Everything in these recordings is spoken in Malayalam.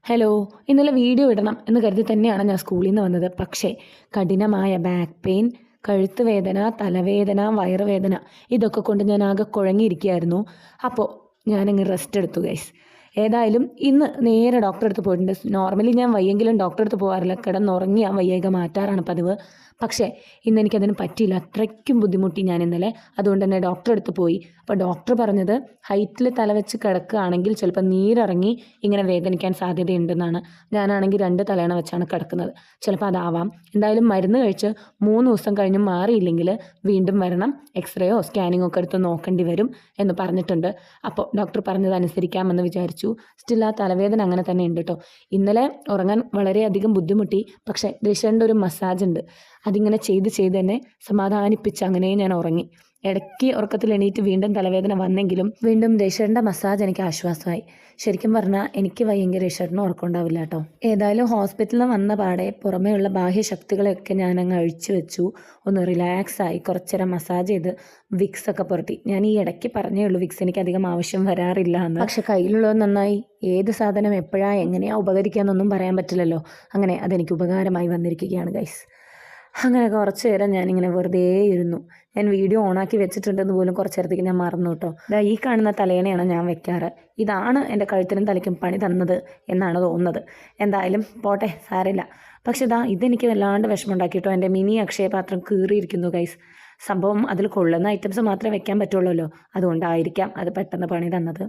ഹലോ, ഇന്നലെ വീഡിയോ ഇടണം എന്ന് കരുതി തന്നെയാണ് ഞാൻ സ്കൂളിൽ നിന്ന് വന്നത്. പക്ഷേ കഠിനമായ ബാക്ക് പെയിൻ, കഴുത്ത് വേദന, തലവേദന, വയറുവേദന ഇതൊക്കെ കൊണ്ട് ഞാൻ ആകെ കുഴങ്ങിയിരിക്കുകയായിരുന്നു. അപ്പോൾ ഞാനങ്ങ് റെസ്റ്റ് എടുത്തു ഗൈസ്. ഏതായാലും ഇന്ന് നേരെ ഡോക്ടറെ അടുത്ത് പോയിട്ടുണ്ട്. നോർമലി ഞാൻ വയ്യെങ്കിലും ഡോക്ടറെ അടുത്ത് പോകാറില്ല. കിടന്നുറങ്ങി ആ വയ്യേക മാറ്റാറാണ് പതിവ്. പക്ഷേ ഇന്ന് എനിക്കതിന് പറ്റിയില്ല. അത്രയ്ക്കും ബുദ്ധിമുട്ടി ഞാൻ ഇന്നലെ. അതുകൊണ്ട് തന്നെ ഡോക്ടറെ അടുത്ത് പോയി. അപ്പോൾ ഡോക്ടർ പറഞ്ഞത് ഹൈറ്റിൽ തലവെച്ച് കിടക്കുകയാണെങ്കിൽ ചിലപ്പോൾ നീരിറങ്ങി ഇങ്ങനെ വേദനിക്കാൻ സാധ്യതയുണ്ടെന്നാണ്. ഞാനാണെങ്കിൽ 2 തലയണ വെച്ചാണ് കിടക്കുന്നത്. ചിലപ്പോൾ അതാവാം. എന്തായാലും മരുന്ന് കഴിച്ച് 3 ദിവസം കഴിഞ്ഞ് മാറിയില്ലെങ്കിൽ വീണ്ടും വരണം. എക്സ്റേയോ സ്കാനിങ്ങോ ഒക്കെ എടുത്ത് നോക്കേണ്ടി വരും എന്ന് പറഞ്ഞിട്ടുണ്ട്. അപ്പോൾ ഡോക്ടർ പറഞ്ഞത് അനുസരിക്കാമെന്ന് വിചാരിച്ചു. സ്റ്റിൽ ആ തലവേദന അങ്ങനെ തന്നെ ഉണ്ട് കേട്ടോ. ഇന്നലെ ഉറങ്ങാൻ വളരെയധികം ബുദ്ധിമുട്ടി. പക്ഷേ ഋഷൻ്റെ ഒരു മസാജ് ഉണ്ട്, അതിങ്ങനെ ചെയ്ത് തന്നെ സമാധാനിപ്പിച്ച് അങ്ങനെ ഞാൻ ഉറങ്ങി. ഇടയ്ക്ക് ഉറക്കത്തിൽ എണീറ്റ് വീണ്ടും തലവേദന വന്നെങ്കിലും വീണ്ടും ഋഷറിൻ്റെ മസാജ് എനിക്ക് ആശ്വാസമായി. ശരിക്കും പറഞ്ഞാൽ എനിക്ക് വയ്യെങ്കിൽ ഋഷറിന് ഉറക്കമുണ്ടാവില്ല കേട്ടോ. ഏതായാലും ഹോസ്പിറ്റലിൽ നിന്ന് വന്ന പാടെ പുറമേയുള്ള ബാഹ്യശക്തികളെയൊക്കെ ഞാൻ അങ്ങ് അഴിച്ചു വെച്ചു. ഒന്ന് റിലാക്സായി കുറച്ചേരം മസാജ് ചെയ്ത് വിക്സ് ഒക്കെ പുരട്ടി. ഞാൻ ഈ ഇടയ്ക്ക് പറഞ്ഞേ ഉള്ളൂ വിക്സ് എനിക്ക് അധികം ആവശ്യം വരാറില്ല എന്ന്. പക്ഷെ കയ്യിലുള്ളത് നന്നായി. ഏത് സാധനം എപ്പോഴാണ് എങ്ങനെയാണ് ഉപകരിക്കാമെന്നൊന്നും പറയാൻ പറ്റില്ലല്ലോ. അങ്ങനെ അതെനിക്ക് ഉപകാരമായി വന്നിരിക്കുകയാണ് ഗൈസ്. അങ്ങനെ കുറച്ച് നേരം ഞാനിങ്ങനെ വെറുതെ ഇരുന്നു. ഞാൻ വീഡിയോ ഓണാക്കി വെച്ചിട്ടുണ്ടെന്ന് പോലും കുറച്ച് നേരത്തേക്ക് ഞാൻ മറന്നു കേട്ടോ. ഇതാ ഈ കാണുന്ന തലയണയാണ് ഞാൻ വെക്കാറ്. ഇതാണ് എൻ്റെ കഴുത്തിനും തലയ്ക്കും പണി തന്നത് എന്നാണ് തോന്നുന്നത്. എന്തായാലും പോട്ടെ, സാരമില്ല. പക്ഷെ ഇതെനിക്ക് വല്ലാണ്ട് വിഷമമുണ്ടാക്കി കേട്ടോ. എൻ്റെ മിനി അക്ഷയപാത്രം കീറിയിരിക്കുന്നു ഗൈസ്. സംഭവം അതിൽ കൊള്ളുന്ന ഐറ്റംസ് മാത്രമേ വെക്കാൻ പറ്റുള്ളൂ. അതുകൊണ്ടായിരിക്കാം അത് പെട്ടെന്ന് പണി തന്നത്.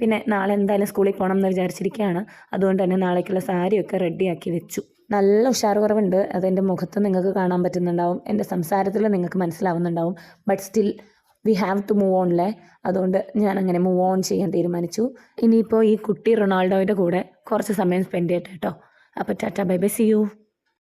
പിന്നെ നാളെ എന്തായാലും സ്കൂളിൽ പോകണം എന്ന് വിചാരിച്ചിരിക്കുകയാണ്. അതുകൊണ്ട് തന്നെ നാളേക്കുള്ള സാരിയൊക്കെ റെഡിയാക്കി വെച്ചു. നല്ല ഉഷാർ കുറവുണ്ട്. അതെൻ്റെ മുഖത്ത് നിങ്ങൾക്ക് കാണാൻ പറ്റുന്നുണ്ടാവും, എൻ്റെ സംസാരത്തിൽ നിങ്ങൾക്ക് മനസ്സിലാവുന്നുണ്ടാവും. But still we have to move on അതുകൊണ്ട് ഞാൻ അങ്ങനെ മൂവ് ഓൺ ചെയ്യാൻ തീരുമാനിച്ചു. ഇനിയിപ്പോൾ ഈ കുട്ടി റൊണാൾഡോയുടെ കൂടെ കുറച്ച് സമയം സ്പെൻഡ് ചെയ്യട്ടെ കേട്ടോ. അപ്പോൾ tata, bye bye, see U.